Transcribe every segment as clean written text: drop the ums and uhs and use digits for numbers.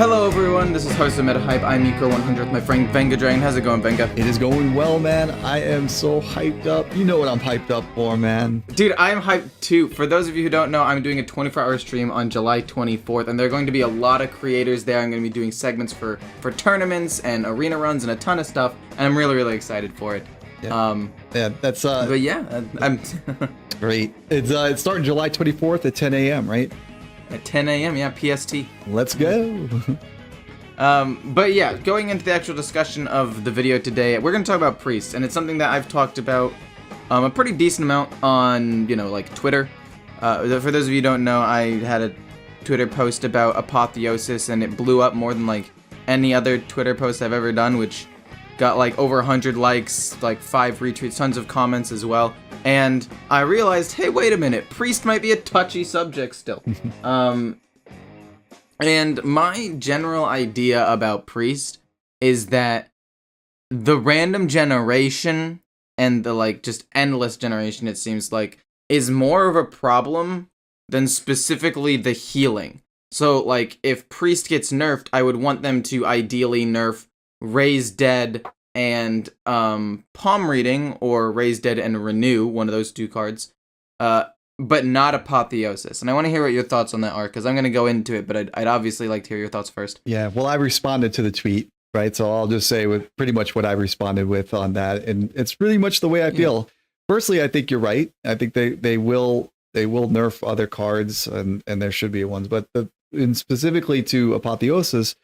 Hello everyone, this is Hearthstone Meta Hype. I'm Miko100 with my friend Venga Dragon. How's it going, Venga? It is going well, man. I am so hyped up. You know what I'm hyped up for, man. Dude, I'm hyped too. For those of you who don't know, I'm doing a 24-hour stream on July 24th, and there are going to be a lot of creators there. I'm going to be doing segments for tournaments and arena runs and a ton of stuff, and I'm really, really excited for it. Yeah, that's But yeah, I'm great. It's starting July 24th at 10 a.m., right? At 10 a.m., yeah, PST. Let's go. But yeah, going into the actual discussion of the video today, we're going to talk about priests, and it's something that I've talked about a pretty decent amount on, like Twitter. For those of you who don't know, I had a Twitter post about Apotheosis, and it blew up more than like any other Twitter post I've ever done, which got like over 100 likes, like 5 retweets, tons of comments as well. And I realized, hey, wait a minute, priest might be a touchy subject still. And my general idea about priest is that the random generation and the just endless generation, it seems like, is more of a problem than specifically the healing. So if priest gets nerfed, I would want them to ideally nerf Raise Dead and Palm Reading, or Raise Dead and Renew, one of those two cards, but not Apotheosis. And I want to hear what your thoughts on that are, because I'm going to go into it, but I'd obviously like to hear your thoughts first. Yeah, well, I responded to the tweet, right? So I'll just say with pretty much what I responded with on that, and it's pretty much the way I feel. Yeah. Firstly, I think you're right. I think they will nerf other cards, and there should be ones, but specifically to Apotheosis,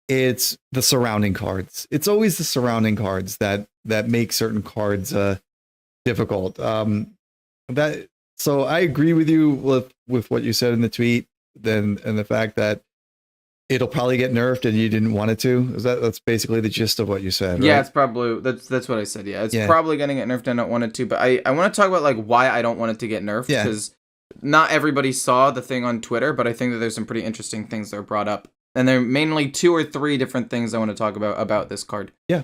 it's the surrounding cards. It's always the surrounding cards that make certain cards difficult. So I agree with you with what you said in the tweet, and the fact that it'll probably get nerfed and you didn't want it to. That's basically the gist of what you said, right? Yeah, it's probably that's what I said. Yeah, it's probably gonna get nerfed and I don't want it to. But I want to talk about why I don't want it to get nerfed, because not everybody saw the thing on Twitter, but I think that there's some pretty interesting things that are brought up. And there are mainly 2 or 3 different things I want to talk about this card. Yeah.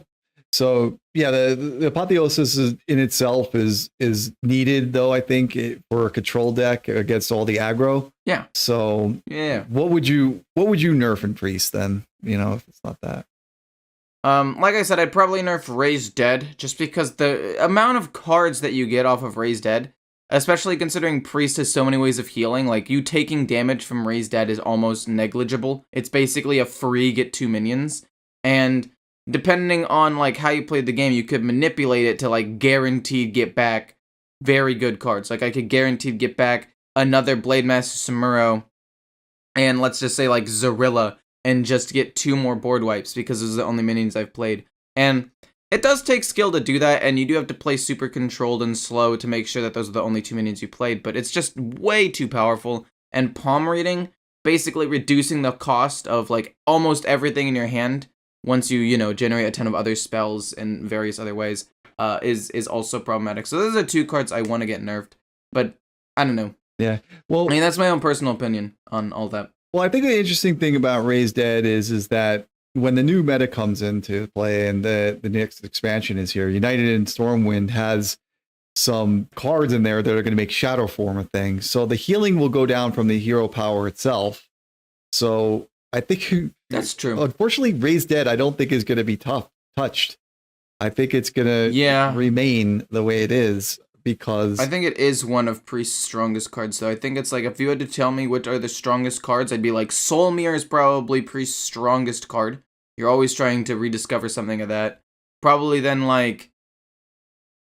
So yeah, the Apotheosis in itself is needed, though, I think, for a control deck against all the aggro. Yeah. So yeah, what would you nerf in priest then? If it's not that. Like I said, I'd probably nerf Raise Dead, just because the amount of cards that you get off of Raise Dead, especially considering priest has so many ways of healing, you taking damage from Raise Dead is almost negligible. It's basically a free get 2 minions, and depending on how you played the game, you could manipulate it to guaranteed get back very good cards. I could guaranteed get back another Blademaster Samuro, and let's just say Zorilla, and just get 2 more board wipes, because those are the only minions I've played. And it does take skill to do that, and you do have to play super controlled and slow to make sure that those are the only 2 minions you played, but it's just way too powerful. And Palm Reading, basically reducing the cost of almost everything in your hand once you generate a ton of other spells in various other ways, is also problematic. So those are 2 cards I want to get nerfed, but I don't know. Yeah, well, I mean, that's my own personal opinion on all that. Well, I think the interesting thing about Raise Dead is that when the new meta comes into play and the next expansion is here, United in Stormwind has some cards in there that are going to make Shadow Form a thing. So the healing will go down from the hero power itself. So I think that's true. Unfortunately, Raise Dead, I don't think is going to be touched. I think it's going to remain the way it is, because I think it is one of Priest's strongest cards, though. I think it's if you had to tell me which are the strongest cards, I'd be Soul Mirror is probably Priest's strongest card. You're always trying to rediscover something of that. Probably then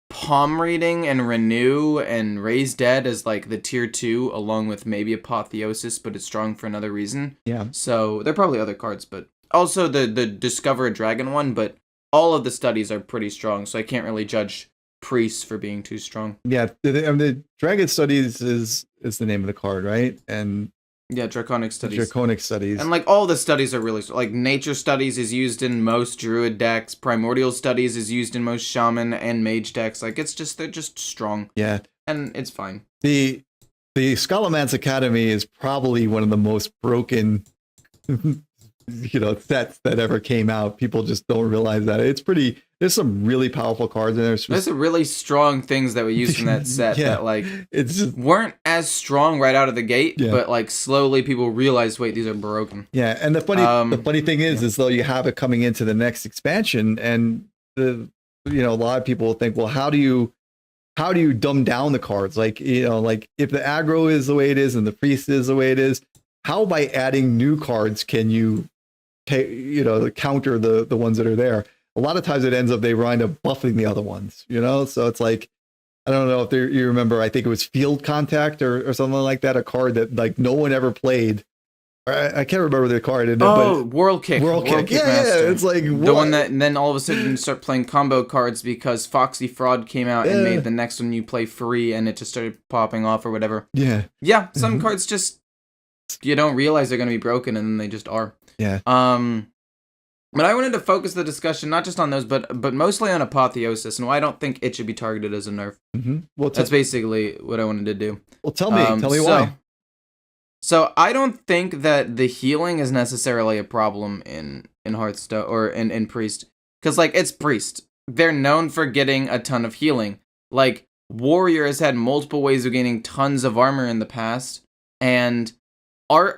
Palm Reading and Renew and Raise Dead as the tier 2, along with maybe Apotheosis, but it's strong for another reason. Yeah. So there are probably other cards, but also the Discover a Dragon one, but all of the studies are pretty strong, so I can't really judge priests for being too strong. Yeah, the Dragon Studies is the name of the card, right? And yeah, Draconic Studies. Draconic Studies. And all the studies are really Nature Studies is used in most Druid decks. Primordial Studies is used in most Shaman and Mage decks. They're just strong. Yeah. And it's fine. The Scholomance Academy is probably one of the most broken sets that ever came out. People just don't realize that there's some really powerful cards in there. There's some really strong things that we used from that set that like it's just, weren't as strong right out of the gate, Yeah. but like slowly people realized, wait, these are broken. yeah. And the funny thing is though you have it coming into the next expansion, and a lot of people will think, well, how do you dumb down the cards? Like, like if the aggro is the way it is and the priest is the way it is, how by adding new cards can you counter the ones that are there? A lot of times it ends up they wind up buffing the other ones, so it's like, I don't know if you remember, I think it was Field Contact or something like that, a card that like no one ever played. I can't remember the card. But World Kick. Yeah, it's like the one that, and then all of a sudden you start playing combo cards because Foxy Fraud came out and made the next one you play free, and it just started popping off or whatever. Yeah. Some cards just you don't realize they're going to be broken, and then they just are. Yeah. But I wanted to focus the discussion not just on those, but mostly on Apotheosis, and why I don't think it should be targeted as a nerf. Mm-hmm. Well, that's basically what I wanted to do. Well, tell me why. So I don't think that the healing is necessarily a problem in Hearthstone or in Priest, because like it's Priest. They're known for getting a ton of healing. Like Warrior has had multiple ways of gaining tons of armor in the past, and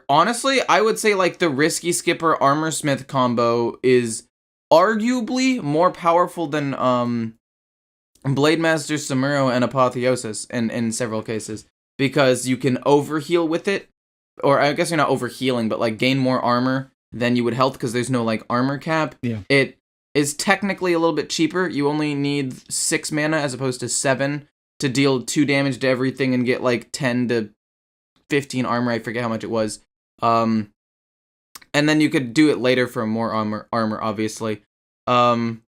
honestly, I would say like the Risky Skipper Armorsmith combo is arguably more powerful than Blademaster Samuro and Apotheosis in several cases, because you can overheal with it. Or I guess you're not overhealing, but like gain more armor than you would health because there's no like armor cap. Yeah. It is technically a little bit cheaper. You only need 6 mana as opposed to 7 to deal 2 damage to everything and get like 10 to 15 armor. I forget how much it was. And then you could do it later for more armor obviously. And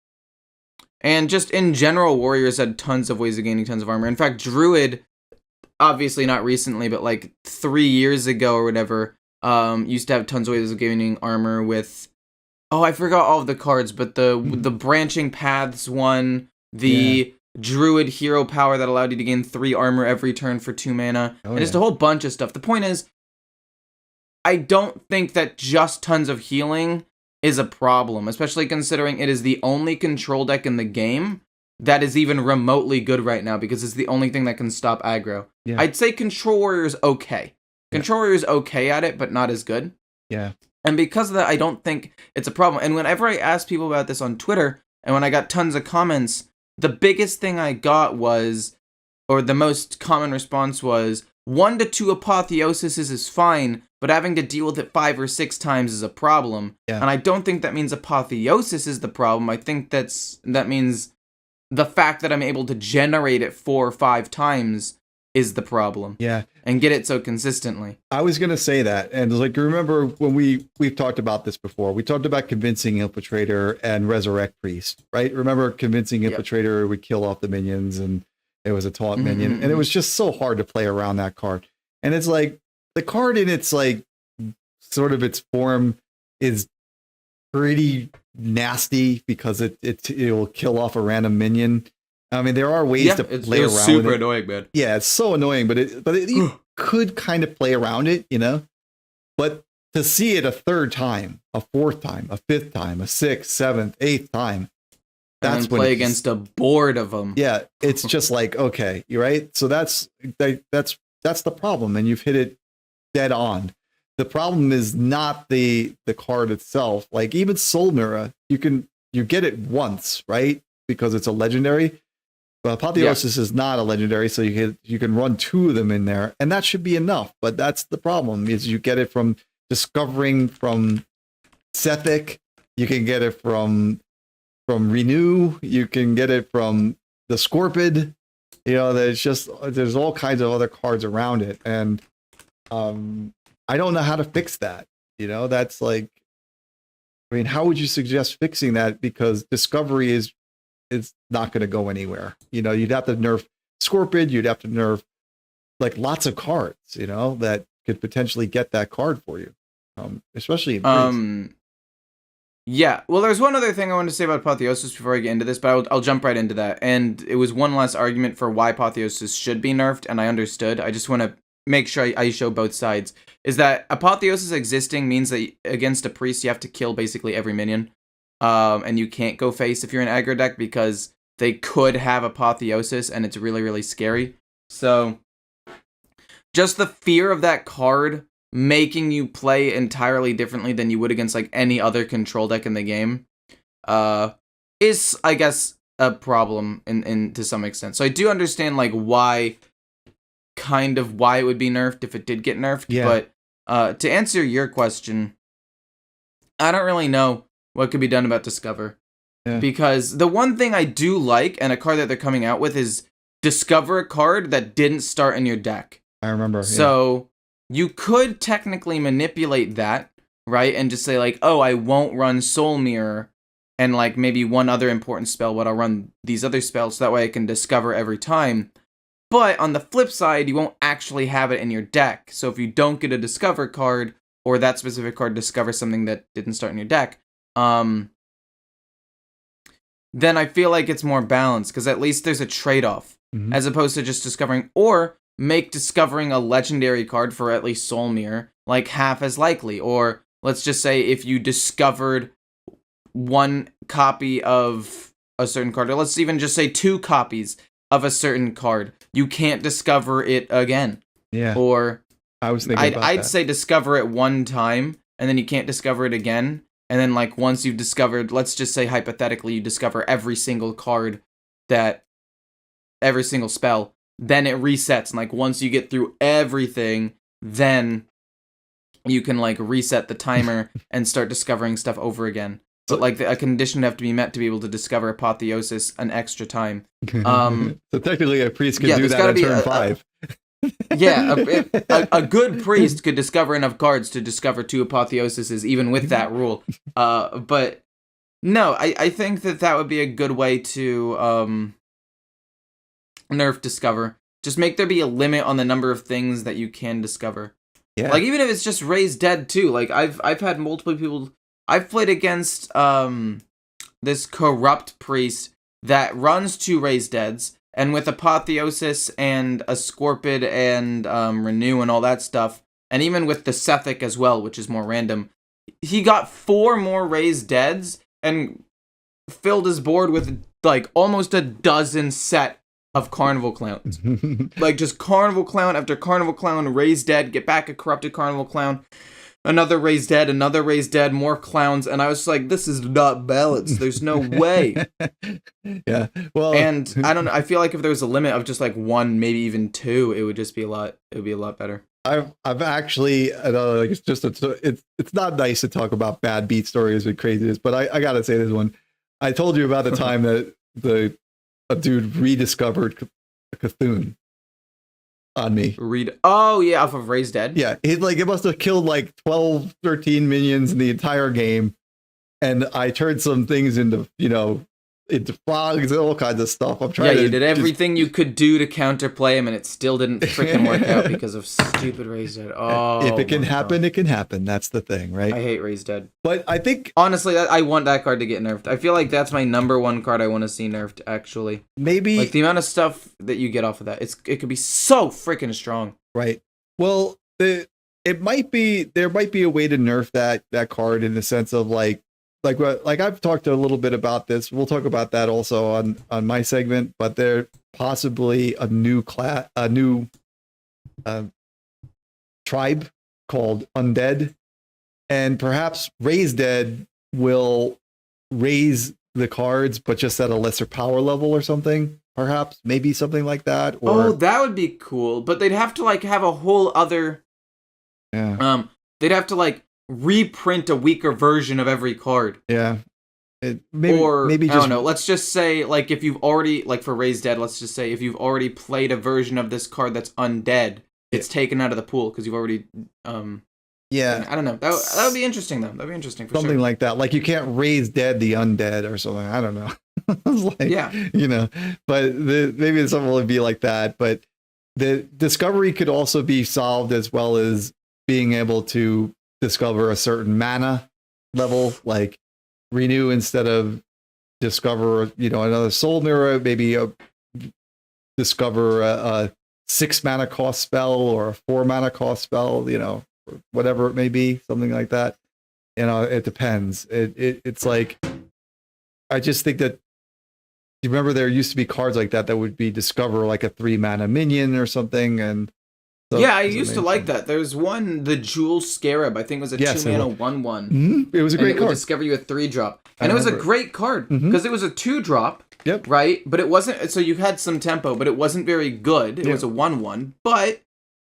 just in general, Warriors had tons of ways of gaining tons of armor. In fact, Druid, obviously not recently, but like 3 years ago or whatever, used to have tons of ways of gaining armor with, I forgot all of the cards, but the Branching Paths one, the Druid hero power that allowed you to gain 3 armor every turn for 2 mana, and just a whole bunch of stuff. The point is, I don't think that just tons of healing is a problem, especially considering it is the only control deck in the game that is even remotely good right now, because it's the only thing that can stop aggro. Yeah. I'd say Control Warrior is okay. Control Warrior is okay at it, but not as good. Yeah. And because of that, I don't think it's a problem. And whenever I asked people about this on Twitter, and when I got tons of comments, the biggest thing I got was, or the most common response was, 1 to 2 Apotheosis is fine, but having to deal with it 5 or 6 times is a problem. Yeah. And I don't think that means Apotheosis is the problem. I think that means the fact that I'm able to generate it 4 or 5 times is the problem. Yeah. And get it so consistently. I was going to say that. And like, remember when we've talked about this before, we talked about Convincing Infiltrator and Resurrect Priest, right? Remember Convincing Infiltrator would kill off the minions, and it was a taunt minion. And it was just so hard to play around that card. And it's like, the card in its like, sort of its form is pretty nasty because it will kill off a random minion. I mean, there are ways to play around super with it. annoying, man. Yeah, it's so annoying, but you could kind of play around it, But to see it a 3rd time, a 4th time, a 5th time, a 6th, 7th, 8th time, that's and when play against a board of them. Yeah, it's just like, okay, you're right. So that's the problem, and you've hit it dead on. The problem is not the card itself. Like even Soul Mirror, you get it once, right? Because it's a legendary. But Apotheosis is not a legendary, so you can run 2 of them in there, and that should be enough. But that's the problem: is you get it from Discovering, from Sethic, you can get it from Renew, you can get it from the Scorpid. There's all kinds of other cards around it, and I don't know how to fix that. That's like, I mean, how would you suggest fixing that? Because Discovery is not going to go anywhere. You'd have to nerf Scorpid, you'd have to nerf like lots of cards, that could potentially get that card for you, especially in Priest. Yeah. Well, there's one other thing I wanted to say about Apotheosis before I get into this, but I'll jump right into that. And it was one last argument for why Apotheosis should be nerfed, and I understood. I just want to make sure I show both sides, is that Apotheosis existing means that against a priest you have to kill basically every minion. And you can't go face if you're an aggro deck because they could have Apotheosis and it's really, really scary. So just the fear of that card making you play entirely differently than you would against like any other control deck in the game is, I guess, a problem in to some extent. So I do understand like why it would be nerfed if it did get nerfed. Yeah. But to answer your question, I don't really know what could be done about Discover. Yeah. Because the one thing I do like, and a card that they're coming out with, is discover a card that didn't start in your deck. I remember. So you could technically manipulate that, right? And just say like, oh, I won't run Soul Mirror and like maybe one other important spell, but I'll run these other spells so that way I can discover every time. But on the flip side, you won't actually have it in your deck. So if you don't get a discover card, or that specific card discovers something that didn't start in your deck, then I feel like it's more balanced, because at least there's a trade-off, as opposed to just discovering, or make discovering a legendary card for at least Soul Mirror, like, half as likely. Or, let's just say, if you discovered one copy of a certain card, or let's even just say 2 copies of a certain card, you can't discover it again. Yeah. Or, I was thinking I'd say discover it one time, and then you can't discover it again. And then, like, once you've discovered, let's just say, hypothetically, you discover every single card every single spell, then it resets. And, like, once you get through everything, then you can, like, reset the timer and start discovering stuff over again. But, like, a condition would have to be met to be able to discover Apotheosis an extra time. So technically a priest could do that on turn 5. Yeah, a good priest could discover enough cards to discover 2 Apotheosises, even with that rule. But no, I think that would be a good way to nerf discover. Just make there be a limit on the number of things that you can discover. Yeah. Like, even if it's just Raise Dead too. Like, I've had multiple people. I've played against this corrupt priest that runs 2 Raise Deads. And with Apotheosis and a Scorpid and Renew and all that stuff, and even with the Sethic as well, which is more random, he got 4 more Raised Deads and filled his board with like almost a dozen set of Carnival Clowns. Like just Carnival Clown after Carnival Clown, Raised Dead, get back a corrupted Carnival Clown, another Raised Dead, another Raised Dead, more clowns, and I was like, this is not balanced. There's no way. Yeah. Well, and I don't know. I feel like if there was a limit of just like 1, maybe even 2, it would just be a lot. It would be a lot better. I've actually, like it's just it's not nice to talk about bad beat stories with craziness, but I gotta say this one. I told you about the time that a dude rediscovered Cthulhu on me. Oh yeah, off of Raised Dead. Yeah, it must have killed like 12, 13 minions in the entire game, and I turned some things into frogs and all kinds of stuff. I'm trying. Yeah, you did everything you could do to counterplay him, and it still didn't freaking work out because of stupid Raised Dead. Oh, if it can happen, it can happen. That's the thing, right? I hate Raised Dead, but I think honestly, I want that card to get nerfed. I feel like that's my number 1 card I want to see nerfed. Actually, maybe like the amount of stuff that you get off of that, it could be so freaking strong. Right. Well, there might be a way to nerf that card in the sense of like I've talked a little bit about this. We'll talk about that also on my segment, but there possibly a new tribe called Undead, and perhaps Raised Dead will raise the cards, but just at a lesser power level or something. Perhaps maybe something like that. Or that would be cool, but they'd have to like have a whole other. Yeah. They'd have to like reprint a weaker version of every card. Yeah. Maybe I don't know. Let's just say, like, if you've already, like, for Raised Dead, let's just say if you've already played a version of this card that's undead, it's taken out of the pool because you've already. Yeah. I don't know. That would be interesting though. That'd be interesting for something sure. like that. Like you can't Raise Dead the undead or something. I don't know. Like, yeah. But maybe something would be like that. But the discovery could also be solved as well as being able to discover a certain mana level, like Renew instead of discover, another Soul Mirror, maybe discover a 6 mana cost spell or a 4 mana cost spell, you know, whatever it may be, something like that. You know, it depends. It's like, I just think that, you remember there used to be cards like that would be discover like a 3 mana minion or something, and so yeah, I used to like that. There's one, the Jewel Scarab, I think it was a 2 mana 1/1. Mm-hmm. It was a great card. It would discover you a 3-drop. And it was a great card, because it was a 2-drop, right? But it wasn't, so you had some tempo, but it wasn't very good. It was a 1/1, but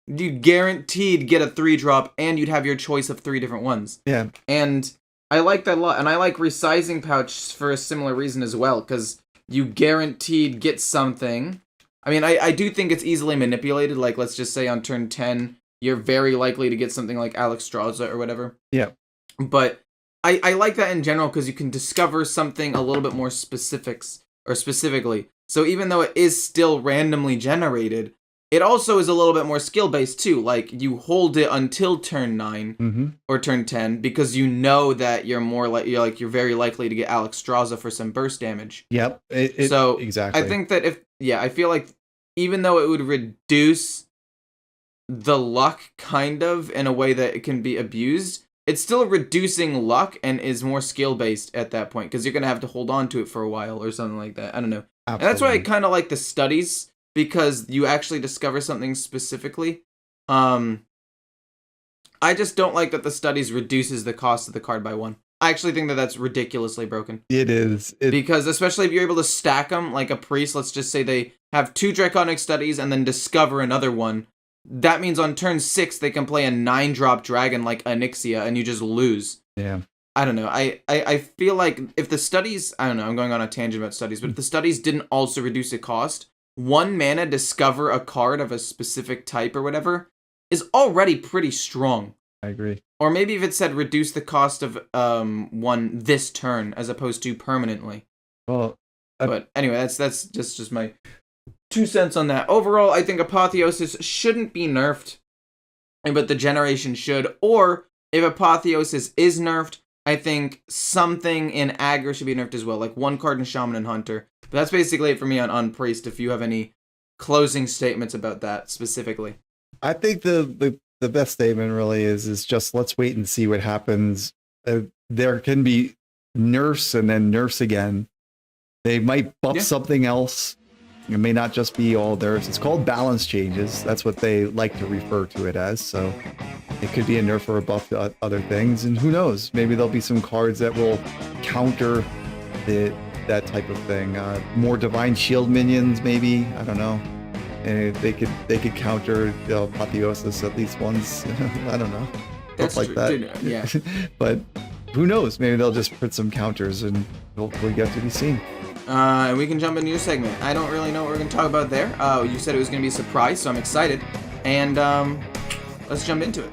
you guaranteed get a 3-drop, and you'd have your choice of 3 different ones. Yeah. And I like that a lot, and I like Resizing Pouch for a similar reason as well, because you guaranteed get something. I mean, I do think it's easily manipulated. Like, let's just say on turn 10, you're very likely to get something like Alexstrasza or whatever. Yeah. But I like that in general because you can discover something a little bit more specifically. So even though it is still randomly generated, it also is a little bit more skill-based too. Like, you hold it until turn 9 or turn 10 because you know that you're very likely to get Alexstrasza for some burst damage. Yep. So exactly. I think that I feel like even though it would reduce the luck kind of in a way that it can be abused, it's still reducing luck and is more skill-based at that point because you're going to have to hold on to it for a while or something like that. I don't know. Absolutely. And that's why I kind of like the studies, because you actually discover something specifically. I just don't like that the studies reduces the cost of the card by 1. I actually think that that's ridiculously broken. It is. Because especially if you're able to stack them, like a priest, let's just say they have 2 Draconic Studies and then discover another one. That means on turn 6, they can play a 9-drop dragon like Onyxia and you just lose. Yeah. I don't know. I feel like if the studies, I don't know, I'm going on a tangent about studies, but if the studies didn't also reduce the cost, 1 mana discover a card of a specific type or whatever is already pretty strong. I agree. Or maybe if it said reduce the cost of 1 this turn as opposed to permanently. Well, but anyway, that's just my 2 cents on that. Overall, I think Apotheosis shouldn't be nerfed, but the generation should. Or if Apotheosis is nerfed, I think something in aggro should be nerfed as well, like 1 card in Shaman and Hunter. But that's basically it for me on Priest, if you have any closing statements about that specifically. I think the best statement really is just let's wait and see what happens. There can be nerfs and then nerfs again. They might buff something else. It may not just be all nerfs. It's called balance changes. That's what they like to refer to it as. So it could be a nerf or a buff to other things. And who knows? Maybe there'll be some cards that will counter that type of thing. More Divine Shield minions, maybe. I don't know. And they could counter Apotheosis at least once. I don't know. That's like true. that. Dude, yeah. But who knows? Maybe they'll just put some counters and hopefully get to be seen. And we can jump into your segment. I don't really know what we're going to talk about there. You said it was going to be a surprise, so I'm excited. And let's jump into it.